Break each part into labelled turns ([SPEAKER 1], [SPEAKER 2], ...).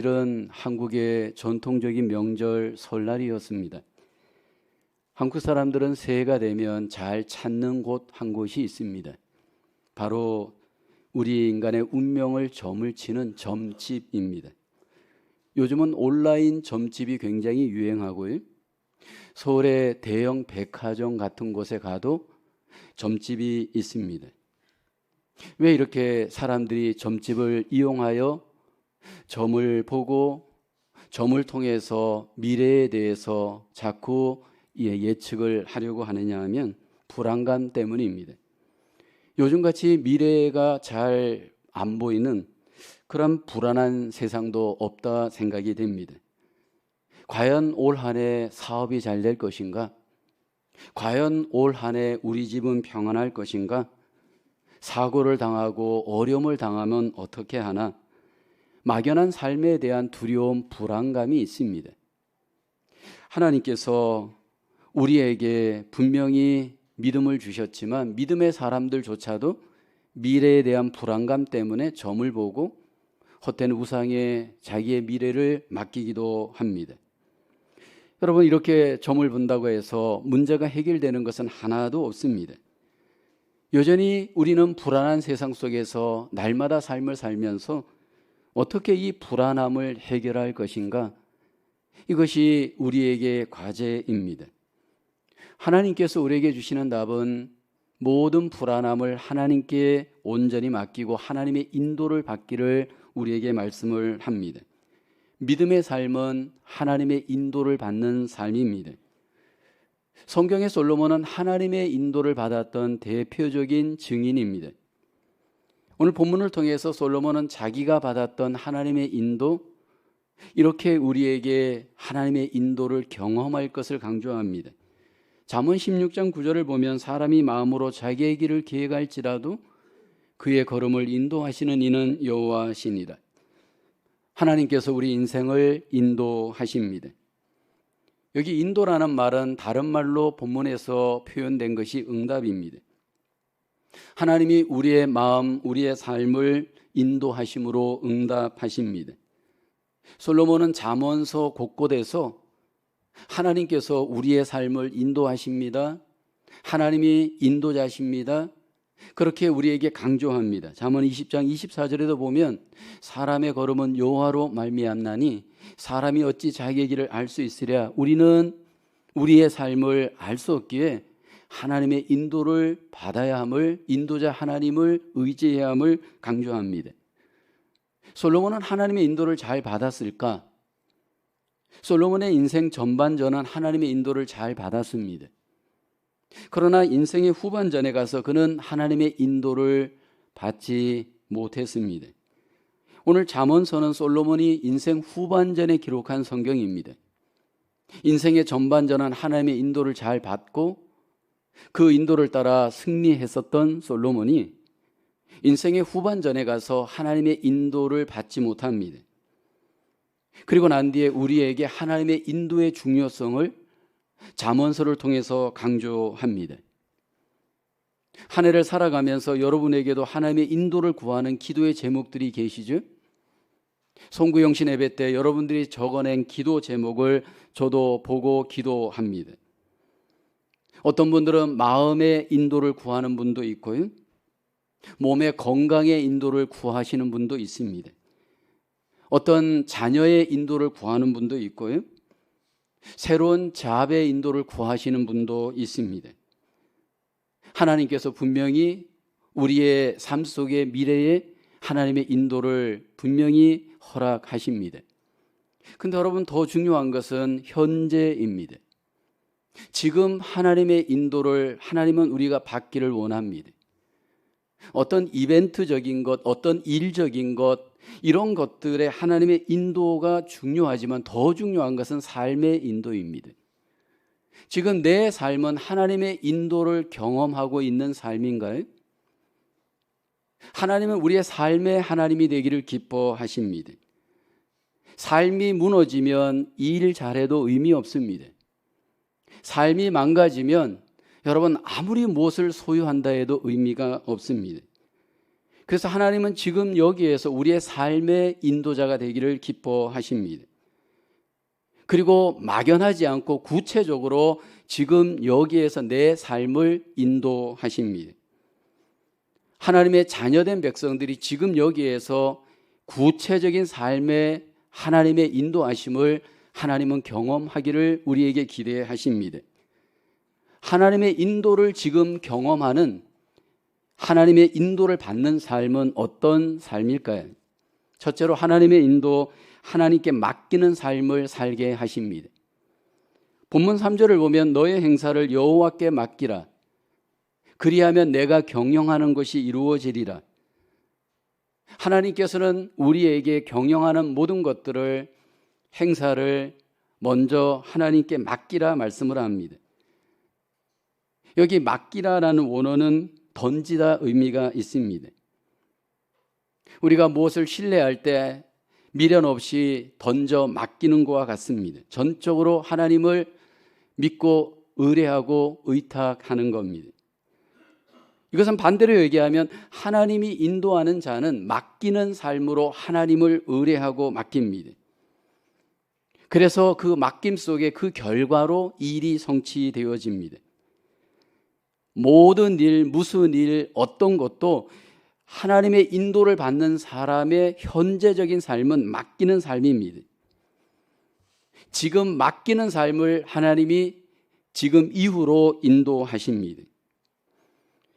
[SPEAKER 1] 이런 한국의 전통적인 명절 설날이었습니다. 한국 사람들은 새해가 되면 잘 찾는 곳 한 곳이 있습니다. 바로 우리 인간의 운명을 점을 치는 점집입니다. 요즘은 온라인 점집이 굉장히 유행하고요. 서울의 대형 백화점 같은 곳에 가도 점집이 있습니다. 왜 이렇게 사람들이 점집을 이용하여 점을 보고 점을 통해서 미래에 대해서 자꾸 예측을 하려고 하느냐 하면 불안감 때문입니다. 요즘같이 미래가 잘 안 보이는 그런 불안한 세상도 없다 생각이 됩니다. 과연 올 한 해 사업이 잘 될 것인가? 과연 올 한 해 우리 집은 평안할 것인가? 사고를 당하고 어려움을 당하면 어떻게 하나? 막연한 삶에 대한 두려움, 불안감이 있습니다. 하나님께서 우리에게 분명히 믿음을 주셨지만 믿음의 사람들조차도 미래에 대한 불안감 때문에 점을 보고 헛된 우상에 자기의 미래를 맡기기도 합니다. 여러분, 이렇게 점을 본다고 해서 문제가 해결되는 것은 하나도 없습니다. 여전히 우리는 불안한 세상 속에서 날마다 삶을 살면서 어떻게 이 불안함을 해결할 것인가? 이것이 우리에게 과제입니다. 하나님께서 우리에게 주시는 답은 모든 불안함을 하나님께 온전히 맡기고 하나님의 인도를 받기를 우리에게 말씀을 합니다. 믿음의 삶은 하나님의 인도를 받는 삶입니다. 성경의 솔로몬은 하나님의 인도를 받았던 대표적인 증인입니다. 오늘 본문을 통해서 솔로몬은 자기가 받았던 하나님의 인도, 이렇게 우리에게 하나님의 인도를 경험할 것을 강조합니다. 잠언 16장 9절을 보면 사람이 마음으로 자기의 길을 계획할지라도 그의 걸음을 인도하시는 이는 여호와시니라. 하나님께서 우리 인생을 인도하십니다. 여기 인도라는 말은 다른 말로 본문에서 표현된 것이 응답입니다. 하나님이 우리의 마음, 우리의 삶을 인도하심으로 응답하십니다. 솔로몬은 잠언서 곳곳에서 하나님께서 우리의 삶을 인도하십니다. 하나님이 인도자십니다. 그렇게 우리에게 강조합니다. 잠언 20장 24절에도 보면 사람의 걸음은 여호와로 말미암나니 사람이 어찌 자기의 길을 알 수 있으랴. 우리는 우리의 삶을 알 수 없기에 하나님의 인도를 받아야 함을, 인도자 하나님을 의지해야 함을 강조합니다. 솔로몬은 하나님의 인도를 잘 받았을까? 솔로몬의 인생 전반전은 하나님의 인도를 잘 받았습니다. 그러나 인생의 후반전에 가서 그는 하나님의 인도를 받지 못했습니다. 오늘 잠언서는 솔로몬이 인생 후반전에 기록한 성경입니다. 인생의 전반전은 하나님의 인도를 잘 받고 그 인도를 따라 승리했었던 솔로몬이 인생의 후반전에 가서 하나님의 인도를 받지 못합니다. 그리고 난 뒤에 우리에게 하나님의 인도의 중요성을 잠언서를 통해서 강조합니다. 한 해를 살아가면서 여러분에게도 하나님의 인도를 구하는 기도의 제목들이 계시죠? 송구영신 예배 때 여러분들이 적어낸 기도 제목을 저도 보고 기도합니다. 어떤 분들은 마음의 인도를 구하는 분도 있고요. 몸의 건강의 인도를 구하시는 분도 있습니다. 어떤 자녀의 인도를 구하는 분도 있고요. 새로운 자업의 인도를 구하시는 분도 있습니다. 하나님께서 분명히 우리의 삶 속의 미래에 하나님의 인도를 분명히 허락하십니다. 근데 여러분, 더 중요한 것은 현재입니다. 지금 하나님의 인도를 하나님은 우리가 받기를 원합니다. 어떤 이벤트적인 것, 어떤 일적인 것, 이런 것들에 하나님의 인도가 중요하지만 더 중요한 것은 삶의 인도입니다. 지금 내 삶은 하나님의 인도를 경험하고 있는 삶인가요? 하나님은 우리의 삶의 하나님이 되기를 기뻐하십니다. 삶이 무너지면 일 잘해도 의미 없습니다. 삶이 망가지면 여러분 아무리 무엇을 소유한다 해도 의미가 없습니다. 그래서 하나님은 지금 여기에서 우리의 삶의 인도자가 되기를 기뻐하십니다. 그리고 막연하지 않고 구체적으로 지금 여기에서 내 삶을 인도하십니다. 하나님의 자녀된 백성들이 지금 여기에서 구체적인 삶의 하나님의 인도하심을 하나님은 경험하기를 우리에게 기대하십니다. 하나님의 인도를 지금 경험하는, 하나님의 인도를 받는 삶은 어떤 삶일까요? 첫째로 하나님의 인도, 하나님께 맡기는 삶을 살게 하십니다. 본문 3절을 보면 너의 행사를 여호와께 맡기라. 그리하면 내가 경영하는 것이 이루어지리라. 하나님께서는 우리에게 경영하는 모든 것들을, 행사를 먼저 하나님께 맡기라 말씀을 합니다. 여기 맡기라라는 원어는 던지다 의미가 있습니다. 우리가 무엇을 신뢰할 때 미련 없이 던져 맡기는 것과 같습니다. 전적으로 하나님을 믿고 의뢰하고 의탁하는 겁니다. 이것은 반대로 얘기하면 하나님이 인도하는 자는 맡기는 삶으로 하나님을 의뢰하고 맡깁니다. 그래서 그 맡김 속에 그 결과로 일이 성취되어집니다. 모든 일, 무슨 일, 어떤 것도 하나님의 인도를 받는 사람의 현재적인 삶은 맡기는 삶입니다. 지금 맡기는 삶을 하나님이 지금 이후로 인도하십니다.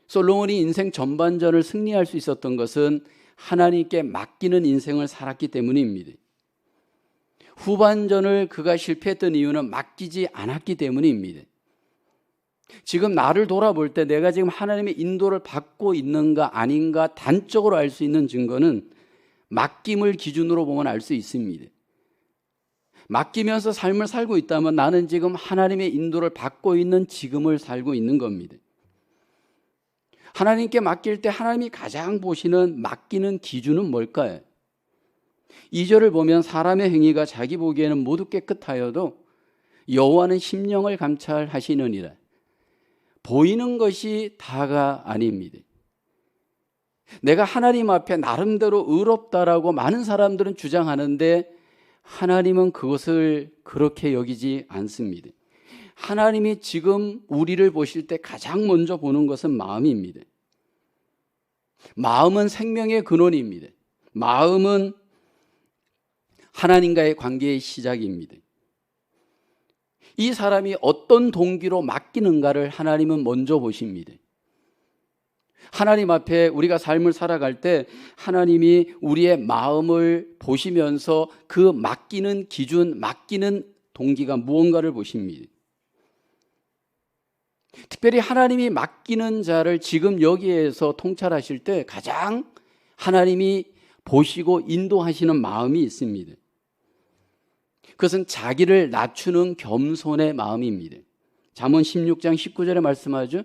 [SPEAKER 1] 솔로몬이 인생 전반전을 승리할 수 있었던 것은 하나님께 맡기는 인생을 살았기 때문입니다. 후반전을 그가 실패했던 이유는 맡기지 않았기 때문입니다. 지금 나를 돌아볼 때 내가 지금 하나님의 인도를 받고 있는가 아닌가 단적으로 알 수 있는 증거는 맡김을 기준으로 보면 알 수 있습니다. 맡기면서 삶을 살고 있다면 나는 지금 하나님의 인도를 받고 있는 지금을 살고 있는 겁니다. 하나님께 맡길 때 하나님이 가장 보시는 맡기는 기준은 뭘까요? 2절을 보면 사람의 행위가 자기 보기에는 모두 깨끗하여도 여호와는 심령을 감찰하시느니라. 보이는 것이 다가 아닙니다. 내가 하나님 앞에 나름대로 의롭다라고 많은 사람들은 주장하는데 하나님은 그것을 그렇게 여기지 않습니다. 하나님이 지금 우리를 보실 때 가장 먼저 보는 것은 마음입니다. 마음은 생명의 근원입니다. 마음은 하나님과의 관계의 시작입니다. 이 사람이 어떤 동기로 맡기는가를 하나님은 먼저 보십니다. 하나님 앞에 우리가 삶을 살아갈 때 하나님이 우리의 마음을 보시면서 그 맡기는 기준, 맡기는 동기가 무언가를 보십니다. 특별히 하나님이 맡기는 자를 지금 여기에서 통찰하실 때 가장 하나님이 보시고 인도하시는 마음이 있습니다. 그것은 자기를 낮추는 겸손의 마음입니다. 잠언 16장 19절에 말씀하죠.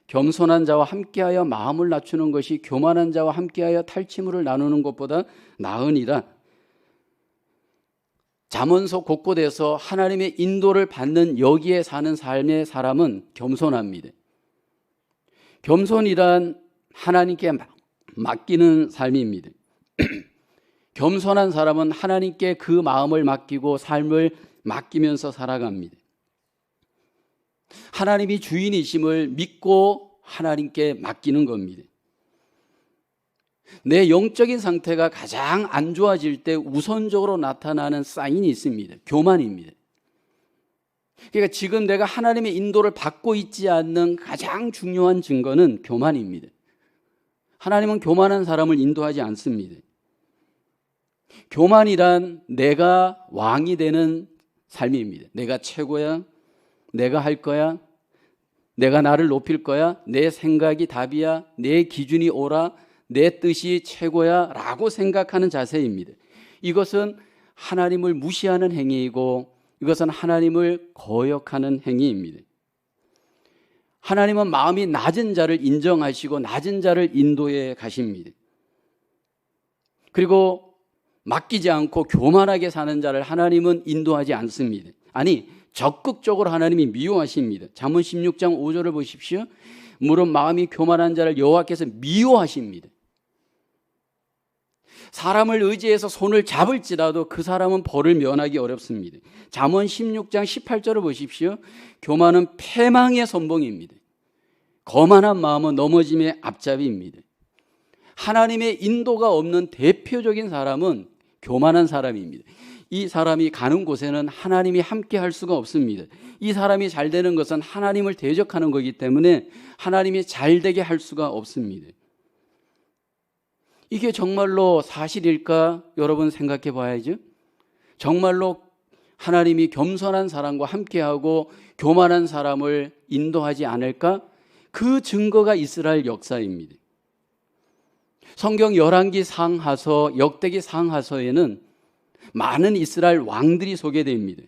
[SPEAKER 1] 겸손한 자와 함께하여 마음을 낮추는 것이 교만한 자와 함께하여 탈취물을 나누는 것보다 나으니라. 잠언서 곳곳에서 하나님의 인도를 받는 여기에 사는 삶의 사람은 겸손합니다. 겸손이란 하나님께 맡기는 삶입니다. 겸손한 사람은 하나님께 그 마음을 맡기고 삶을 맡기면서 살아갑니다. 하나님이 주인이심을 믿고 하나님께 맡기는 겁니다. 내 영적인 상태가 가장 안 좋아질 때 우선적으로 나타나는 사인이 있습니다. 교만입니다. 그러니까 지금 내가 하나님의 인도를 받고 있지 않는 가장 중요한 증거는 교만입니다. 하나님은 교만한 사람을 인도하지 않습니다. 교만이란 내가 왕이 되는 삶입니다. 내가 최고야, 내가 할 거야, 내가 나를 높일 거야, 내 생각이 답이야, 내 기준이 옳아, 내 뜻이 최고야 라고 생각하는 자세입니다. 이것은 하나님을 무시하는 행위이고 이것은 하나님을 거역하는 행위입니다. 하나님은 마음이 낮은 자를 인정하시고 낮은 자를 인도해 가십니다. 그리고 맡기지 않고 교만하게 사는 자를 하나님은 인도하지 않습니다. 아니, 적극적으로 하나님이 미워하십니다. 잠언 16장 5절을 보십시오. 물은 마음이 교만한 자를 여호와께서 미워하십니다. 사람을 의지해서 손을 잡을지라도 그 사람은 벌을 면하기 어렵습니다. 잠언 16장 18절을 보십시오. 교만은 패망의 선봉입니다. 거만한 마음은 넘어짐의 앞잡이입니다. 하나님의 인도가 없는 대표적인 사람은 교만한 사람입니다. 이 사람이 가는 곳에는 하나님이 함께 할 수가 없습니다. 이 사람이 잘 되는 것은 하나님을 대적하는 거기 때문에 하나님이 잘 되게 할 수가 없습니다. 이게 정말로 사실일까? 여러분 생각해 봐야죠. 정말로 하나님이 겸손한 사람과 함께하고 교만한 사람을 인도하지 않을까? 그 증거가 이스라엘 역사입니다. 성경 열왕기 상하서, 역대기 상하서에는 많은 이스라엘 왕들이 소개됩니다.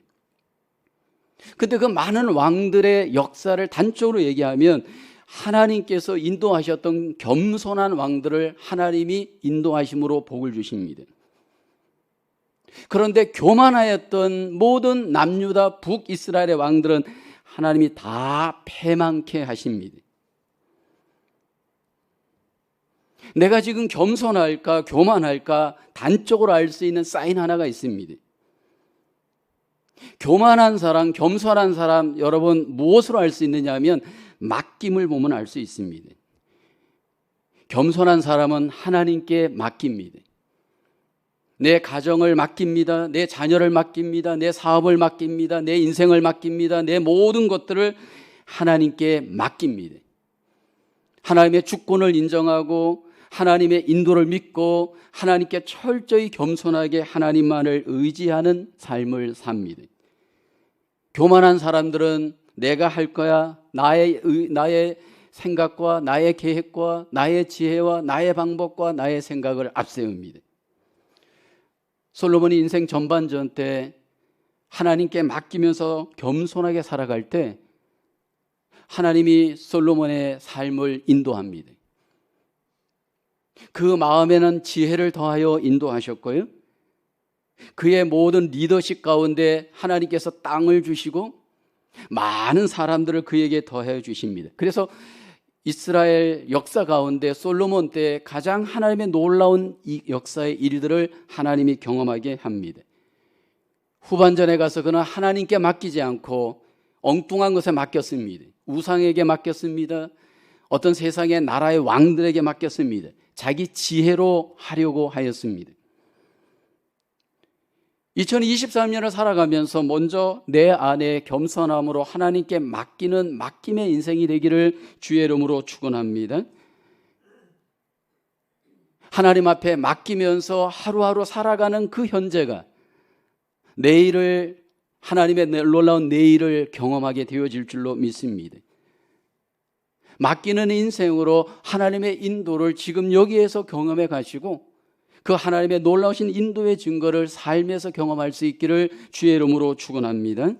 [SPEAKER 1] 근데 그 많은 왕들의 역사를 단적으로 얘기하면 하나님께서 인도하셨던 겸손한 왕들을 하나님이 인도하심으로 복을 주십니다. 그런데 교만하였던 모든 남유다 북이스라엘의 왕들은 하나님이 다 패망케 하십니다. 내가 지금 겸손할까 교만할까 단적으로 알 수 있는 사인 하나가 있습니다. 교만한 사람, 겸손한 사람, 여러분 무엇으로 알 수 있느냐 하면 맡김을 보면 알 수 있습니다. 겸손한 사람은 하나님께 맡깁니다. 내 가정을 맡깁니다. 내 자녀를 맡깁니다. 내 사업을 맡깁니다. 내 인생을 맡깁니다. 내 모든 것들을 하나님께 맡깁니다. 하나님의 주권을 인정하고 하나님의 인도를 믿고 하나님께 철저히 겸손하게 하나님만을 의지하는 삶을 삽니다. 교만한 사람들은 내가 할 거야, 나의 생각과 나의 계획과 나의 지혜와 나의 방법과 나의 생각을 앞세웁니다. 솔로몬이 인생 전반전 때 하나님께 맡기면서 겸손하게 살아갈 때 하나님이 솔로몬의 삶을 인도합니다. 그 마음에는 지혜를 더하여 인도하셨고요. 그의 모든 리더십 가운데 하나님께서 땅을 주시고 많은 사람들을 그에게 더해 주십니다. 그래서 이스라엘 역사 가운데 솔로몬 때 가장 하나님의 놀라운 이 역사의 일들을 하나님이 경험하게 합니다. 후반전에 가서 그는 하나님께 맡기지 않고 엉뚱한 것에 맡겼습니다. 우상에게 맡겼습니다. 어떤 세상의 나라의 왕들에게 맡겼습니다. 자기 지혜로 하려고 하였습니다. 2023년을 살아가면서 먼저 내 안에 겸손함으로 하나님께 맡기는 맡김의 인생이 되기를 주의 이름으로 축원합니다. 하나님 앞에 맡기면서 하루하루 살아가는 그 현재가 내일을 하나님의 놀라운 내일을 경험하게 되어질 줄로 믿습니다. 맡기는 인생으로 하나님의 인도를 지금 여기에서 경험해 가시고 그 하나님의 놀라우신 인도의 증거를 삶에서 경험할 수 있기를 주의 이름으로 축원합니다.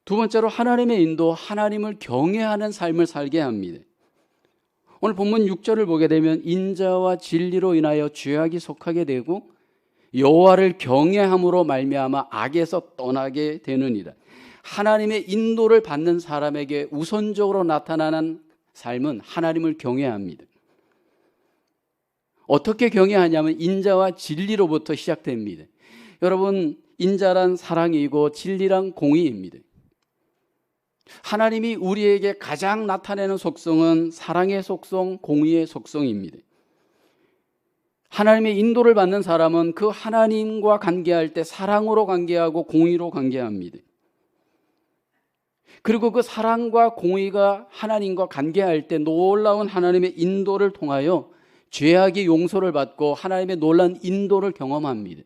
[SPEAKER 1] 두 번째로 하나님의 인도, 하나님을 경외하는 삶을 살게 합니다. 오늘 본문 6절을 보게 되면 인자와 진리로 인하여 죄악이 속하게 되고 여호와를 경외함으로 말미암아 악에서 떠나게 되느니라. 하나님의 인도를 받는 사람에게 우선적으로 나타나는 삶은 하나님을 경외합니다. 어떻게 경외하냐면 인자와 진리로부터 시작됩니다. 여러분, 인자란 사랑이고 진리란 공의입니다. 하나님이 우리에게 가장 나타내는 속성은 사랑의 속성, 공의의 속성입니다. 하나님의 인도를 받는 사람은 그 하나님과 관계할 때 사랑으로 관계하고 공의로 관계합니다. 그리고 그 사랑과 공의가 하나님과 관계할 때 놀라운 하나님의 인도를 통하여 죄악의 용서를 받고 하나님의 놀라운 인도를 경험합니다.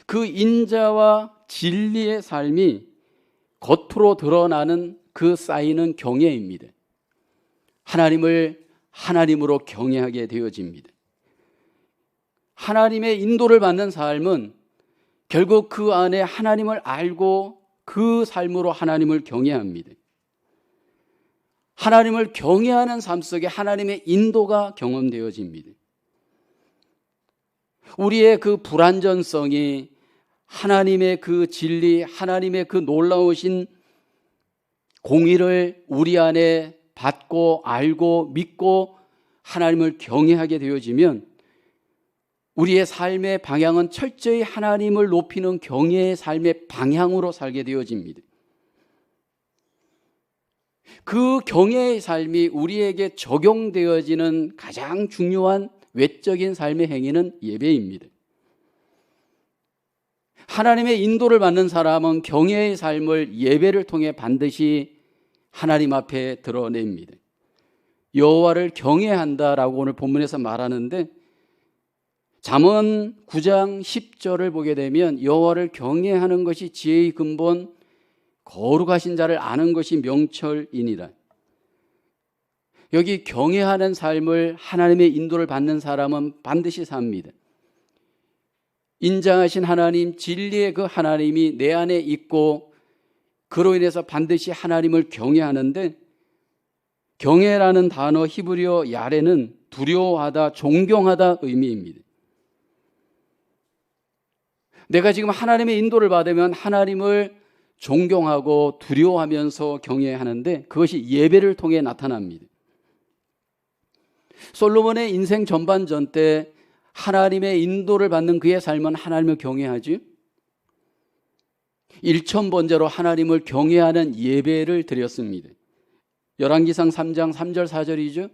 [SPEAKER 1] 그 인자와 진리의 삶이 겉으로 드러나는 그 쌓이는 경외입니다. 하나님을 하나님으로 경외하게 되어집니다. 하나님의 인도를 받는 삶은 결국 그 안에 하나님을 알고 그 삶으로 하나님을 경외합니다. 하나님을 경외하는 삶 속에 하나님의 인도가 경험되어집니다. 우리의 그 불완전성이 하나님의 그 진리, 하나님의 그 놀라우신 공의를 우리 안에 받고 알고 믿고 하나님을 경외하게 되어지면 우리의 삶의 방향은 철저히 하나님을 높이는 경외의 삶의 방향으로 살게 되어집니다. 그 경외의 삶이 우리에게 적용되어지는 가장 중요한 외적인 삶의 행위는 예배입니다. 하나님의 인도를 받는 사람은 경외의 삶을 예배를 통해 반드시 하나님 앞에 드러냅니다. 여호와를 경외한다라고 오늘 본문에서 말하는데, 잠언 9장 10절을 보게 되면 여호와를 경외하는 것이 지혜의 근본, 거룩하신 자를 아는 것이 명철이니라. 여기 경외하는 삶을 하나님의 인도를 받는 사람은 반드시 삽니다. 인자하신 하나님, 진리의 그 하나님이 내 안에 있고 그로 인해서 반드시 하나님을 경외하는데, 경외라는 단어 히브리어 야레는 두려워하다, 존경하다 의미입니다. 내가 지금 하나님의 인도를 받으면 하나님을 존경하고 두려워하면서 경외하는데, 그것이 예배를 통해 나타납니다. 솔로몬의 인생 전반전 때 하나님의 인도를 받는 그의 삶은 하나님을 경외하지, 일천번제로 하나님을 경외하는 예배를 드렸습니다. 열왕기상 3장 3절 4절이죠.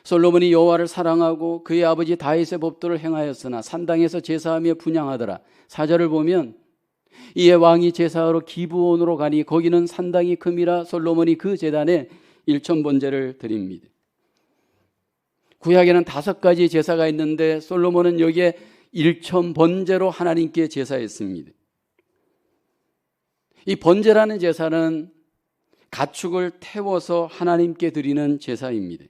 [SPEAKER 1] 솔로몬이 여호와를 사랑하고 그의 아버지 다윗의 법도를 행하였으나 산당에서 제사하며 분향하더라. 4절을 보면 이에 왕이 제사하러 기브온으로 가니 거기는 산당이 큼이라 솔로몬이 그 제단에 일천번제를 드립니다. 구약에는 5가지 제사가 있는데 솔로몬은 여기에 일천번제로 하나님께 제사했습니다. 이 번제라는 제사는 가축을 태워서 하나님께 드리는 제사입니다.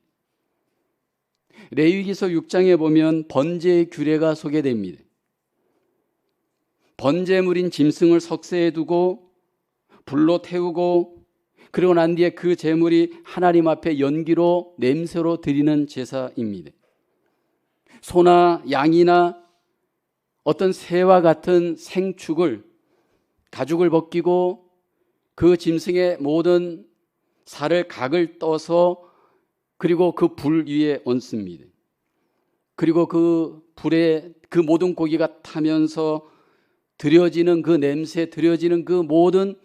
[SPEAKER 1] 레위기서 6장에 보면 번제의 규례가 소개됩니다. 번제물인 짐승을 석쇠에 두고 불로 태우고, 그리고 난 뒤에 그 제물이 하나님 앞에 연기로 냄새로 드리는 제사입니다. 소나 양이나 어떤 새와 같은 생축을, 가죽을 벗기고 그 짐승의 모든 살을 각을 떠서 그리고 그 불 위에 얹습니다. 그리고 그 불에 그 모든 고기가 타면서 드려지는 그 냄새, 드려지는 그 모든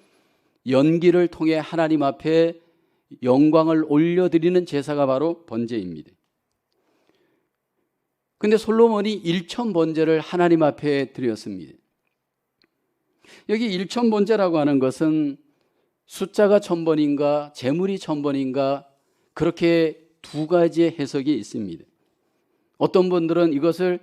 [SPEAKER 1] 연기를 통해 하나님 앞에 영광을 올려드리는 제사가 바로 번제입니다. 근데 솔로몬이 일천번제를 하나님 앞에 드렸습니다. 여기 일천번제라고 하는 것은 숫자가 1000번인가 제물이 1000번인가 그렇게 2가지의 해석이 있습니다. 어떤 분들은 이것을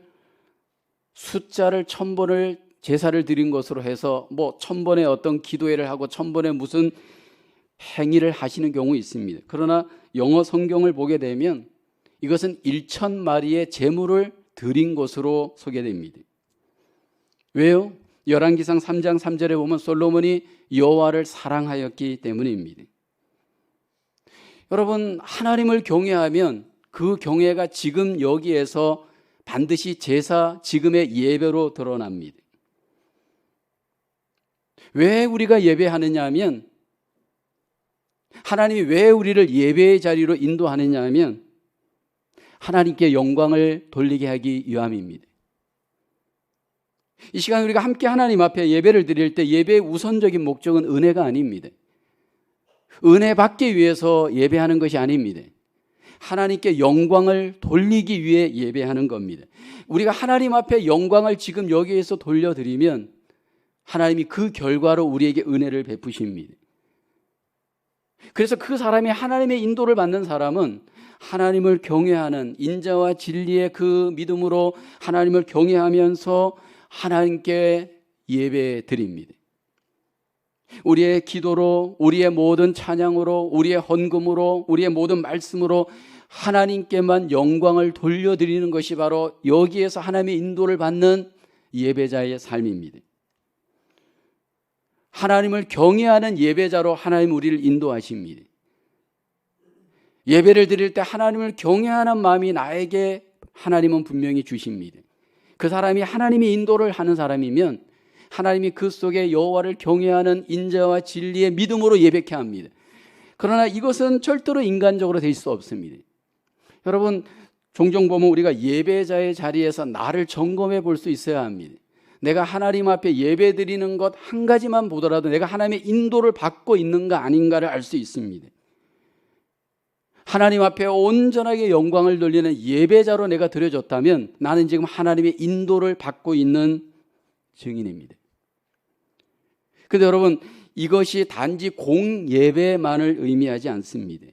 [SPEAKER 1] 숫자를 1000번을 제사를 드린 것으로 해서 1000번의 어떤 기도회를 하고 1000번의 무슨 행위를 하시는 경우 있습니다. 그러나 영어 성경을 보게 되면 이것은 1000마리의 제물을 드린 것으로 소개됩니다. 왜요? 열왕기상 3장 3절에 보면 솔로몬이 여호와를 사랑하였기 때문입니다. 여러분, 하나님을 경외하면 그 경외가 지금 여기에서 반드시 제사, 지금의 예배로 드러납니다. 왜 우리가 예배하느냐 하면, 하나님이 왜 우리를 예배의 자리로 인도하느냐 하면 하나님께 영광을 돌리게 하기 위함입니다. 이 시간 우리가 함께 하나님 앞에 예배를 드릴 때 예배의 우선적인 목적은 은혜가 아닙니다. 은혜 받기 위해서 예배하는 것이 아닙니다. 하나님께 영광을 돌리기 위해 예배하는 겁니다. 우리가 하나님 앞에 영광을 지금 여기에서 돌려드리면 하나님이 그 결과로 우리에게 은혜를 베푸십니다. 그래서 그 사람이 하나님의 인도를 받는 사람은 하나님을 경외하는 인자와 진리의 그 믿음으로 하나님을 경외하면서 하나님께 예배 드립니다. 우리의 기도로, 우리의 모든 찬양으로, 우리의 헌금으로, 우리의 모든 말씀으로 하나님께만 영광을 돌려드리는 것이 바로 여기에서 하나님의 인도를 받는 예배자의 삶입니다. 하나님을 경외하는 예배자로 하나님 우리를 인도하십니다. 예배를 드릴 때 하나님을 경외하는 마음이 나에게 하나님은 분명히 주십니다. 그 사람이 하나님의 인도를 하는 사람이면 하나님이 그 속에 여호와를 경외하는 인자와 진리의 믿음으로 예배케 합니다. 그러나 이것은 절대로 인간적으로 될 수 없습니다. 여러분, 종종 보면 우리가 예배자의 자리에서 나를 점검해 볼 수 있어야 합니다. 내가 하나님 앞에 예배 드리는 것 한 가지만 보더라도 내가 하나님의 인도를 받고 있는가 아닌가를 알 수 있습니다. 하나님 앞에 온전하게 영광을 돌리는 예배자로 내가 드려졌다면 나는 지금 하나님의 인도를 받고 있는 증인입니다. 그런데 여러분, 이것이 단지 공예배만을 의미하지 않습니다.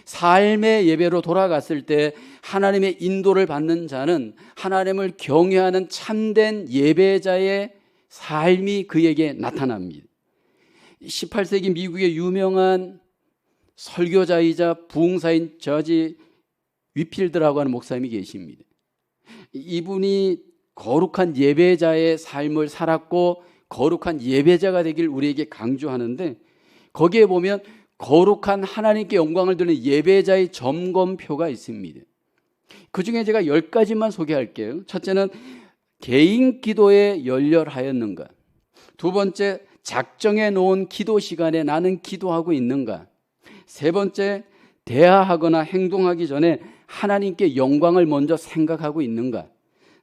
[SPEAKER 1] 삶의 예배로 돌아갔을 때 하나님의 인도를 받는 자는 하나님을 경외하는 참된 예배자의 삶이 그에게 나타납니다. 18세기 미국의 유명한 설교자이자 부흥사인 저지 위필드라고 하는 목사님이 계십니다. 이분이 거룩한 예배자의 삶을 살았고 거룩한 예배자가 되길 우리에게 강조하는데, 거기에 보면 거룩한 하나님께 영광을 드리는 예배자의 점검표가 있습니다. 그 중에 제가 10가지만 소개할게요. 첫째는 개인 기도에 열렬하였는가. 두 번째, 작정해 놓은 기도 시간에 나는 기도하고 있는가. 세 번째, 대화하거나 행동하기 전에 하나님께 영광을 먼저 생각하고 있는가.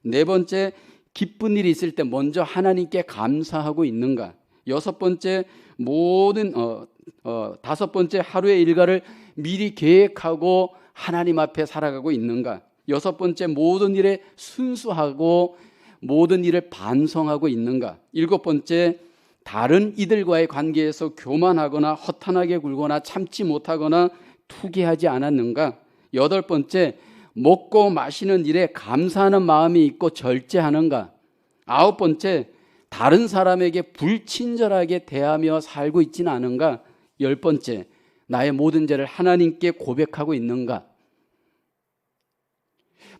[SPEAKER 1] 네 번째, 기쁜 일이 있을 때 먼저 하나님께 감사하고 있는가. 여섯 번째, 다섯 번째, 하루의 일과를 미리 계획하고 하나님 앞에 살아가고 있는가. 여섯 번째, 모든 일에 순수하고 모든 일을 반성하고 있는가. 일곱 번째, 다른 이들과의 관계에서 교만하거나 허탄하게 굴거나 참지 못하거나 투기하지 않았는가. 여덟 번째, 먹고 마시는 일에 감사하는 마음이 있고 절제하는가. 아홉 번째, 다른 사람에게 불친절하게 대하며 살고 있지는 않은가. 열 번째, 나의 모든 죄를 하나님께 고백하고 있는가.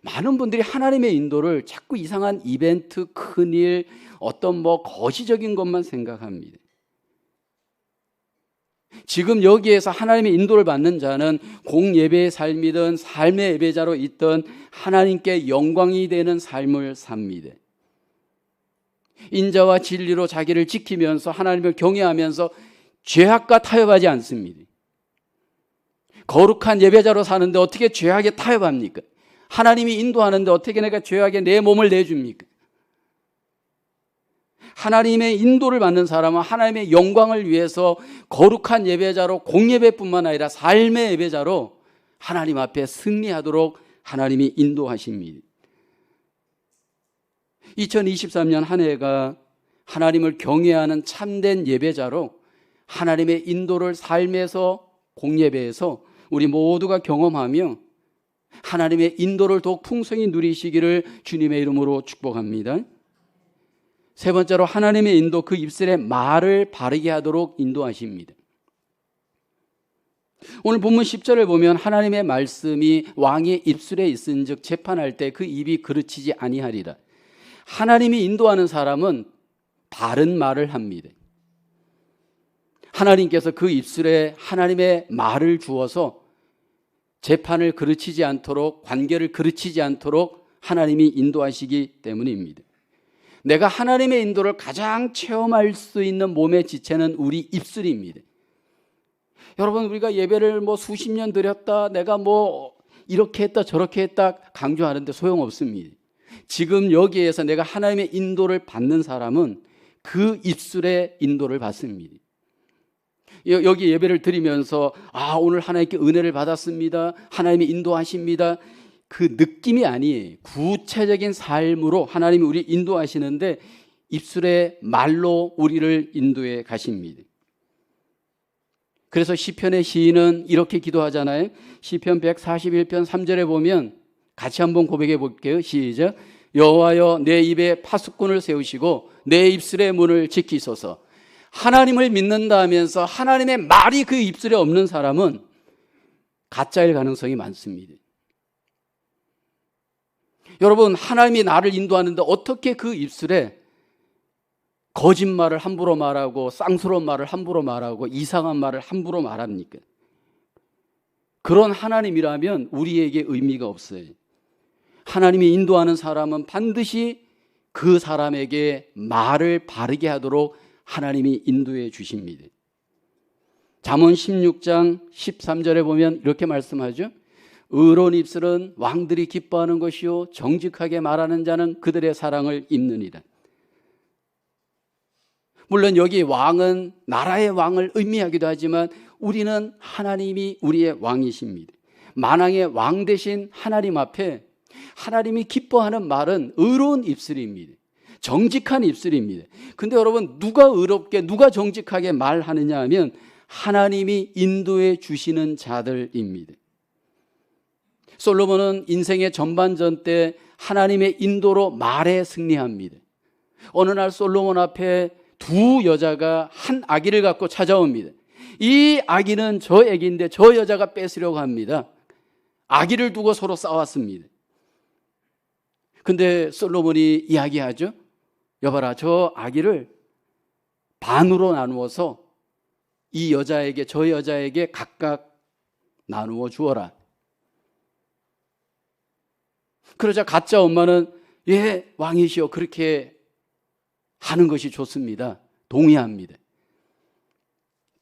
[SPEAKER 1] 많은 분들이 하나님의 인도를 자꾸 이상한 이벤트, 큰일, 어떤 거시적인 것만 생각합니다. 지금 여기에서 하나님의 인도를 받는 자는 공예배의 삶이든 삶의 예배자로 있든 하나님께 영광이 되는 삶을 삽니다. 인자와 진리로 자기를 지키면서 하나님을 경외하면서 죄악과 타협하지 않습니다. 거룩한 예배자로 사는데 어떻게 죄악에 타협합니까? 하나님이 인도하는데 어떻게 내가 죄악에 내 몸을 내줍니까? 하나님의 인도를 받는 사람은 하나님의 영광을 위해서 거룩한 예배자로 공예배뿐만 아니라 삶의 예배자로 하나님 앞에 승리하도록 하나님이 인도하십니다. 2023년 한 해가 하나님을 경외하는 참된 예배자로 하나님의 인도를 삶에서 공예배에서 우리 모두가 경험하며 하나님의 인도를 더욱 풍성히 누리시기를 주님의 이름으로 축복합니다. 세 번째로 하나님의 인도, 그 입술에 말을 바르게 하도록 인도하십니다. 오늘 본문 10절을 보면 하나님의 말씀이 왕의 입술에 있은즉 재판할 때 그 입이 그르치지 아니하리라. 하나님이 인도하는 사람은 바른 말을 합니다. 하나님께서 그 입술에 하나님의 말을 주어서 재판을 그르치지 않도록, 관계를 그르치지 않도록 하나님이 인도하시기 때문입니다. 내가 하나님의 인도를 가장 체험할 수 있는 몸의 지체는 우리 입술입니다. 여러분, 우리가 예배를 수십 년 드렸다, 내가 이렇게 했다 저렇게 했다 강조하는데 소용없습니다. 지금 여기에서 내가 하나님의 인도를 받는 사람은 그 입술의 인도를 받습니다. 여기 예배를 드리면서 오늘 하나님께 은혜를 받았습니다, 하나님이 인도하십니다, 그 느낌이 아니에요. 구체적인 삶으로 하나님이 우리 인도하시는데 입술의 말로 우리를 인도해 가십니다. 그래서 시편의 시인은 이렇게 기도하잖아요. 시편 141편 3절에 보면 같이 한번 고백해 볼게요. 시작. 여호와여, 내 입에 파수꾼을 세우시고 내 입술의 문을 지키소서. 하나님을 믿는다 하면서 하나님의 말이 그 입술에 없는 사람은 가짜일 가능성이 많습니다. 여러분, 하나님이 나를 인도하는데 어떻게 그 입술에 거짓말을 함부로 말하고 쌍스러운 말을 함부로 말하고 이상한 말을 함부로 말합니까? 그런 하나님이라면 우리에게 의미가 없어요. 하나님이 인도하는 사람은 반드시 그 사람에게 말을 바르게 하도록 하나님이 인도해 주십니다. 잠언 16장 13절에 보면 이렇게 말씀하죠. 의로운 입술은 왕들이 기뻐하는 것이요 정직하게 말하는 자는 그들의 사랑을 입느니라. 물론 여기 왕은 나라의 왕을 의미하기도 하지만 우리는 하나님이 우리의 왕이십니다. 만왕의 왕 되신 하나님 앞에 하나님이 기뻐하는 말은 의로운 입술입니다. 정직한 입술입니다. 근데 여러분, 누가 의롭게 누가 정직하게 말하느냐 하면 하나님이 인도해 주시는 자들입니다. 솔로몬은 인생의 전반전 때 하나님의 인도로 말에 승리합니다. 어느 날 솔로몬 앞에 두 여자가 한 아기를 갖고 찾아옵니다. 이 아기는 저 아기인데 저 여자가 뺏으려고 합니다. 아기를 두고 서로 싸웠습니다. 근데 솔로몬이 이야기하죠. 여봐라, 저 아기를 반으로 나누어서 이 여자에게 저 여자에게 각각 나누어 주어라. 그러자 가짜 엄마는 예, 왕이시여, 그렇게 하는 것이 좋습니다. 동의합니다.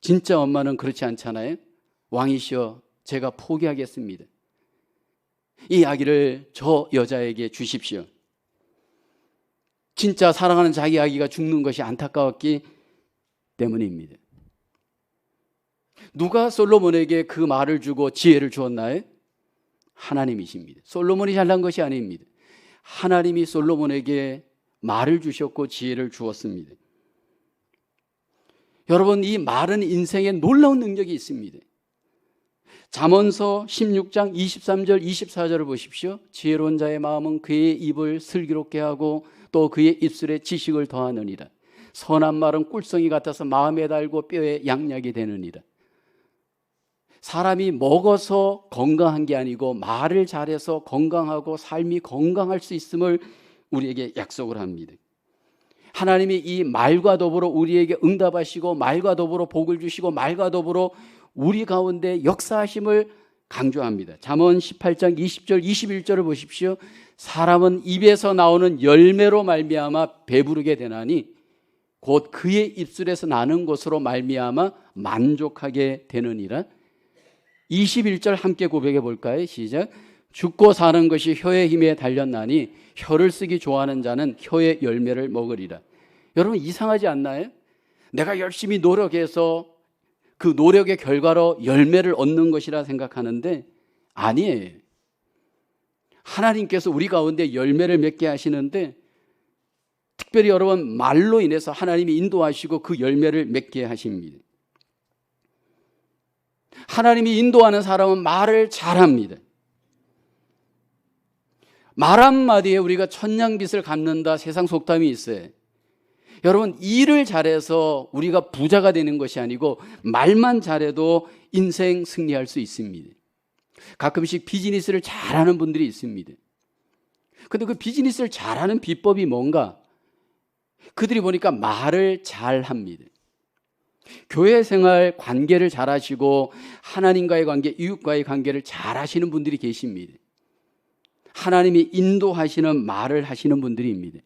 [SPEAKER 1] 진짜 엄마는 그렇지 않잖아요. 왕이시여, 제가 포기하겠습니다. 이 아기를 저 여자에게 주십시오. 진짜 사랑하는 자기 아기가 죽는 것이 안타까웠기 때문입니다. 누가 솔로몬에게 그 말을 주고 지혜를 주었나요? 하나님이십니다. 솔로몬이 잘난 것이 아닙니다. 하나님이 솔로몬에게 말을 주셨고 지혜를 주었습니다. 여러분, 이 말은 인생에 놀라운 능력이 있습니다. 잠언서 16장 23절 24절을 보십시오. 지혜로운 자의 마음은 그의 입을 슬기롭게 하고 또 그의 입술에 지식을 더하느니라. 선한 말은 꿀성이 같아서 마음에 달고 뼈에 양약이 되느니라. 사람이 먹어서 건강한 게 아니고 말을 잘해서 건강하고 삶이 건강할 수 있음을 우리에게 약속을 합니다. 하나님이 이 말과 더불어 우리에게 응답하시고 말과 더불어 복을 주시고 말과 더불어 우리 가운데 역사하심을 강조합니다. 잠언 18장 20절 21절을 보십시오. 사람은 입에서 나오는 열매로 말미암아 배부르게 되나니 곧 그의 입술에서 나는 것으로 말미암아 만족하게 되느니라. 21절 함께 고백해 볼까요? 시작. 죽고 사는 것이 혀의 힘에 달렸나니 혀를 쓰기 좋아하는 자는 혀의 열매를 먹으리라. 여러분, 이상하지 않나요? 내가 열심히 노력해서 그 노력의 결과로 열매를 얻는 것이라 생각하는데 아니에요. 하나님께서 우리 가운데 열매를 맺게 하시는데 특별히 여러분, 말로 인해서 하나님이 인도하시고 그 열매를 맺게 하십니다. 하나님이 인도하는 사람은 말을 잘합니다. 말 한마디에 우리가 천냥빚을 갚는다, 세상 속담이 있어요. 여러분, 일을 잘해서 우리가 부자가 되는 것이 아니고 말만 잘해도 인생 승리할 수 있습니다. 가끔씩 비즈니스를 잘하는 분들이 있습니다. 그런데 그 비즈니스를 잘하는 비법이 뭔가? 그들이 보니까 말을 잘합니다. 교회 생활 관계를 잘하시고 하나님과의 관계, 이웃과의 관계를 잘하시는 분들이 계십니다. 하나님이 인도하시는 말을 하시는 분들입니다.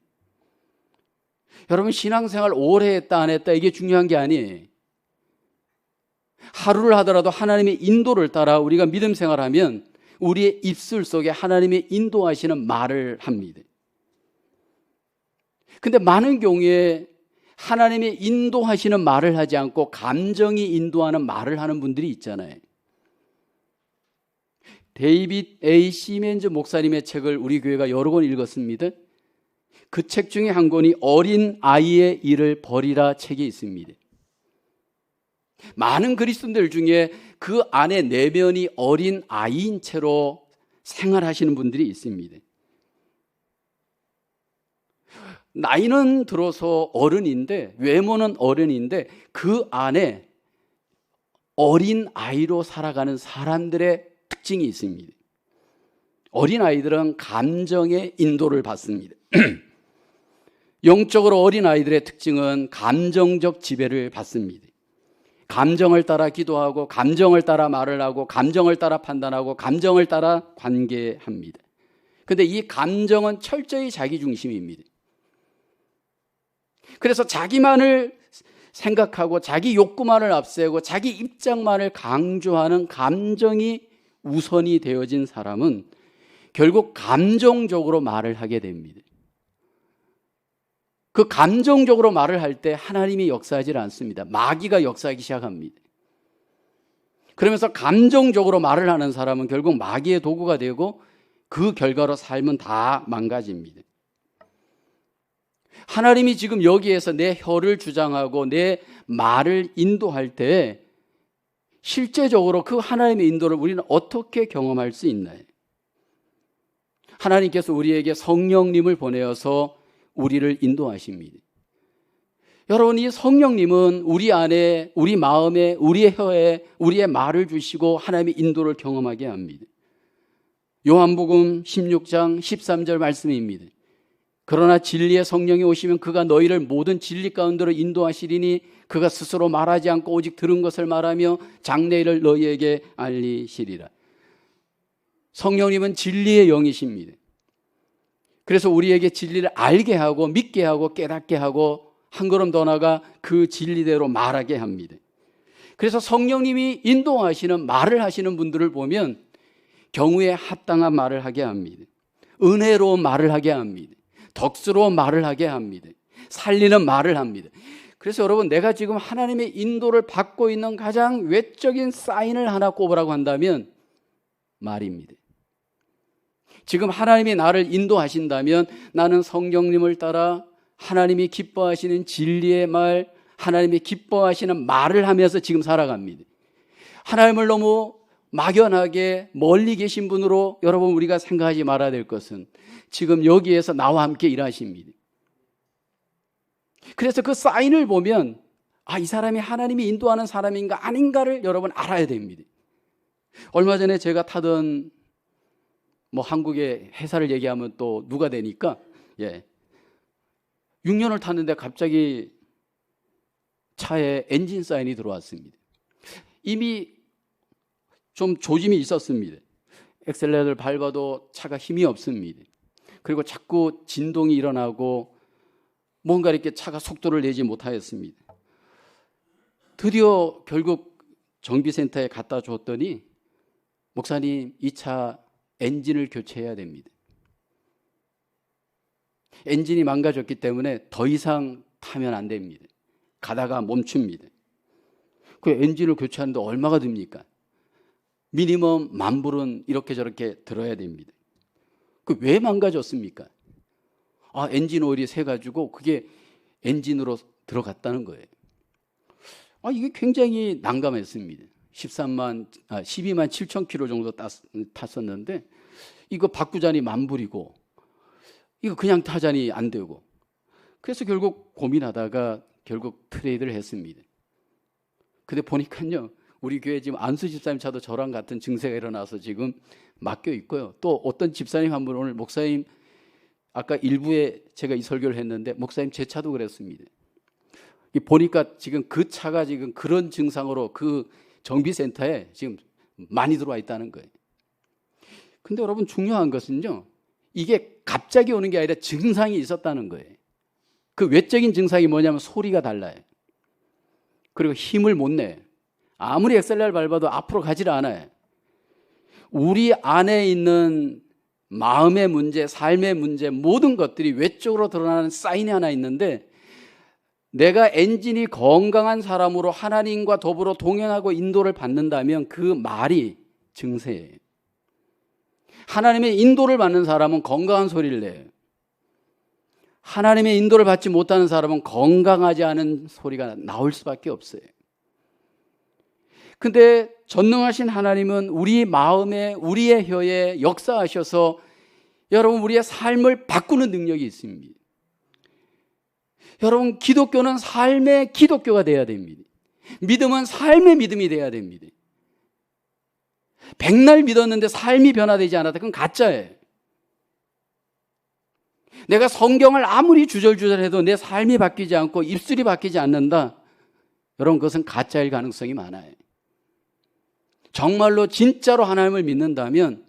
[SPEAKER 1] 여러분, 신앙생활 오래 했다 안 했다 이게 중요한 게 아니에요. 하루를 하더라도 하나님의 인도를 따라 우리가 믿음 생활하면 우리의 입술 속에 하나님의 인도하시는 말을 합니다. 근데 많은 경우에 하나님의 인도하시는 말을 하지 않고 감정이 인도하는 말을 하는 분들이 있잖아요. 데이빗 A. 시멘즈 목사님의 책을 우리 교회가 여러 권 읽었습니다. 그 책 중에 한 권이 어린 아이의 일을 버리라 책이 있습니다. 많은 그리스도인들 중에 그 안에 내면이 어린 아이인 채로 생활하시는 분들이 있습니다. 나이는 들어서 어른인데, 외모는 어른인데 그 안에 어린 아이로 살아가는 사람들의 특징이 있습니다. 어린 아이들은 감정의 인도를 받습니다. 영적으로 어린 아이들의 특징은 감정적 지배를 받습니다. 감정을 따라 기도하고 감정을 따라 말을 하고 감정을 따라 판단하고 감정을 따라 관계합니다. 그런데 이 감정은 철저히 자기 중심입니다. 그래서 자기만을 생각하고 자기 욕구만을 앞세우고 자기 입장만을 강조하는 감정이 우선이 되어진 사람은 결국 감정적으로 말을 하게 됩니다. 그 감정적으로 말을 할 때 하나님이 역사하지 않습니다. 마귀가 역사하기 시작합니다. 그러면서 감정적으로 말을 하는 사람은 결국 마귀의 도구가 되고 그 결과로 삶은 다 망가집니다. 하나님이 지금 여기에서 내 혀를 주장하고 내 말을 인도할 때 실제적으로 그 하나님의 인도를 우리는 어떻게 경험할 수 있나요? 하나님께서 우리에게 성령님을 보내어서 우리를 인도하십니다. 여러분, 이 성령님은 우리 안에, 우리 마음에, 우리의 혀에 우리의 말을 주시고 하나님의 인도를 경험하게 합니다. 요한복음 16장 13절 말씀입니다. 그러나 진리의 성령이 오시면 그가 너희를 모든 진리 가운데로 인도하시리니 그가 스스로 말하지 않고 오직 들은 것을 말하며 장래일을 너희에게 알리시리라. 성령님은 진리의 영이십니다. 그래서 우리에게 진리를 알게 하고 믿게 하고 깨닫게 하고 한 걸음 더 나아가 그 진리대로 말하게 합니다. 그래서 성령님이 인도하시는 말을 하시는 분들을 보면 경우에 합당한 말을 하게 합니다. 은혜로운 말을 하게 합니다. 덕스러운 말을 하게 합니다. 살리는 말을 합니다. 그래서 여러분, 내가 지금 하나님의 인도를 받고 있는 가장 외적인 사인을 하나 꼽으라고 한다면 말입니다. 지금 하나님이 나를 인도하신다면 나는 성령님을 따라 하나님이 기뻐하시는 진리의 말, 하나님이 기뻐하시는 말을 하면서 지금 살아갑니다. 하나님을 너무 막연하게 멀리 계신 분으로 여러분 우리가 생각하지 말아야 될 것은 지금 여기에서 나와 함께 일하십니다. 그래서 그 사인을 보면 이 사람이 하나님이 인도하는 사람인가 아닌가를 여러분 알아야 됩니다. 얼마 전에 제가 타던 한국의 회사를 얘기하면 또 누가 되니까 6년을 탔는데 갑자기 차에 엔진 사인이 들어왔습니다. 이미 좀 조짐이 있었습니다. 엑셀레이터를 밟아도 차가 힘이 없습니다. 그리고 자꾸 진동이 일어나고 뭔가 이렇게 차가 속도를 내지 못하였습니다. 드디어 결국 정비센터에 갖다 줬더니 목사님, 이 차 엔진을 교체해야 됩니다. 엔진이 망가졌기 때문에 더 이상 타면 안 됩니다. 가다가 멈춥니다. 그 엔진을 교체하는데 얼마가 듭니까? 미니멈 10,000불은 이렇게 저렇게 들어야 됩니다. 그 왜 망가졌습니까? 엔진 오일이 새가지고 그게 엔진으로 들어갔다는 거예요. 이게 굉장히 난감했습니다. 12만 7천 킬로 정도 탔었는데 이거 바꾸자니 10,000불이고 이거 그냥 타자니 안 되고 그래서 결국 고민하다가 결국 트레이드를 했습니다. 근데 보니까요, 우리 교회 지금 안수 집사님 차도 저랑 같은 증세가 일어나서 지금 맡겨 있고요. 또 어떤 집사님 한 분 오늘 목사님 아까 일부에 제가 이 설교를 했는데 목사님 제 차도 그랬습니다. 보니까 지금 그 차가 지금 그런 증상으로 그 정비센터에 지금 많이 들어와 있다는 거예요. 근데 여러분 중요한 것은요, 이게 갑자기 오는 게 아니라 증상이 있었다는 거예요. 그 외적인 증상이 뭐냐면 소리가 달라요. 그리고 힘을 못 내요. 아무리 엑셀레를 밟아도 앞으로 가지를 않아요. 우리 안에 있는 마음의 문제, 삶의 문제, 모든 것들이 외적으로 드러나는 사인이 하나 있는데 내가 엔진이 건강한 사람으로 하나님과 더불어 동행하고 인도를 받는다면 그 말이 증세예요. 하나님의 인도를 받는 사람은 건강한 소리를 내요. 하나님의 인도를 받지 못하는 사람은 건강하지 않은 소리가 나올 수밖에 없어요. 근데 전능하신 하나님은 우리 마음에, 우리의 혀에 역사하셔서 여러분 우리의 삶을 바꾸는 능력이 있습니다. 여러분, 기독교는 삶의 기독교가 돼야 됩니다. 믿음은 삶의 믿음이 돼야 됩니다. 백날 믿었는데 삶이 변화되지 않았다, 그건 가짜예요. 내가 성경을 아무리 주절주절해도 내 삶이 바뀌지 않고 입술이 바뀌지 않는다, 여러분 그것은 가짜일 가능성이 많아요. 정말로 진짜로 하나님을 믿는다면,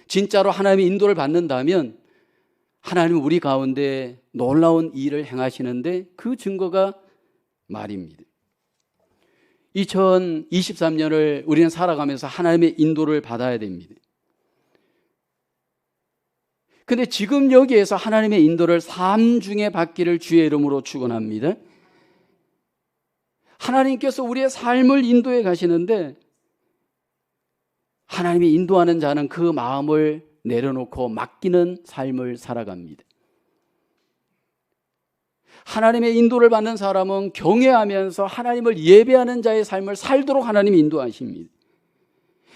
[SPEAKER 1] 진짜로 하나님의 인도를 받는다면 하나님은 우리 가운데 놀라운 일을 행하시는데 그 증거가 말입니다. 2023년을 우리는 살아가면서 하나님의 인도를 받아야 됩니다. 근데 지금 여기에서 하나님의 인도를 삶 중에 받기를 주의 이름으로 축원합니다. 하나님께서 우리의 삶을 인도해 가시는데 하나님이 인도하는 자는 그 마음을 내려놓고 맡기는 삶을 살아갑니다. 하나님의 인도를 받는 사람은 경외하면서 하나님을 예배하는 자의 삶을 살도록 하나님이 인도하십니다.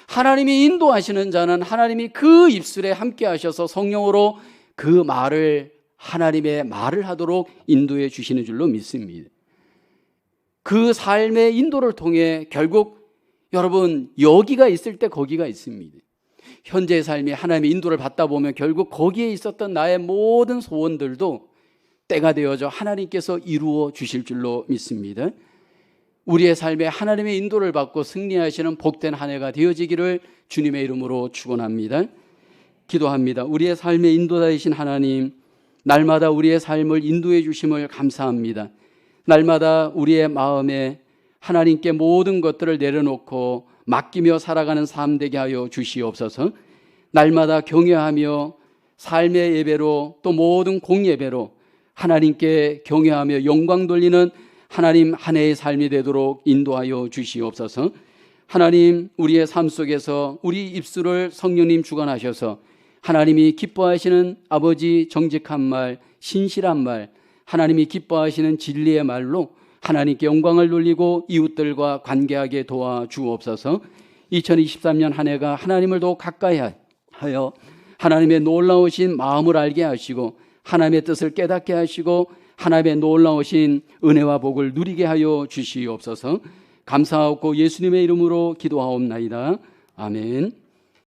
[SPEAKER 1] 하나님이 인도하시는 자는 하나님이 그 입술에 함께 하셔서 성령으로 그 말을 하나님의 말을 하도록 인도해 주시는 줄로 믿습니다. 그 삶의 인도를 통해 결국 여러분 여기가 있을 때 거기가 있습니다. 현재의 삶이 하나님의 인도를 받다 보면 결국 거기에 있었던 나의 모든 소원들도 때가 되어져 하나님께서 이루어 주실 줄로 믿습니다. 우리의 삶에 하나님의 인도를 받고 승리하시는 복된 한 해가 되어지기를 주님의 이름으로 축원합니다. 기도합니다. 우리의 삶의 인도자이신 하나님, 날마다 우리의 삶을 인도해 주심을 감사합니다. 날마다 우리의 마음에 하나님께 모든 것들을 내려놓고 맡기며 살아가는 삶 되게 하여 주시옵소서. 날마다 경외하며 삶의 예배로 또 모든 공예배로 하나님께 경외하며 영광 돌리는 하나님 한 해의 삶이 되도록 인도하여 주시옵소서. 하나님, 우리의 삶 속에서 우리 입술을 성령님 주관하셔서 하나님이 기뻐하시는 아버지 정직한 말, 신실한 말, 하나님이 기뻐하시는 진리의 말로 하나님께 영광을 돌리고 이웃들과 관계하게 도와주옵소서. 2023년 한 해가 하나님을 더 가까이 하여 하나님의 놀라우신 마음을 알게 하시고 하나님의 뜻을 깨닫게 하시고 하나님의 놀라우신 은혜와 복을 누리게 하여 주시옵소서. 감사하고 예수님의 이름으로 기도하옵나이다. 아멘.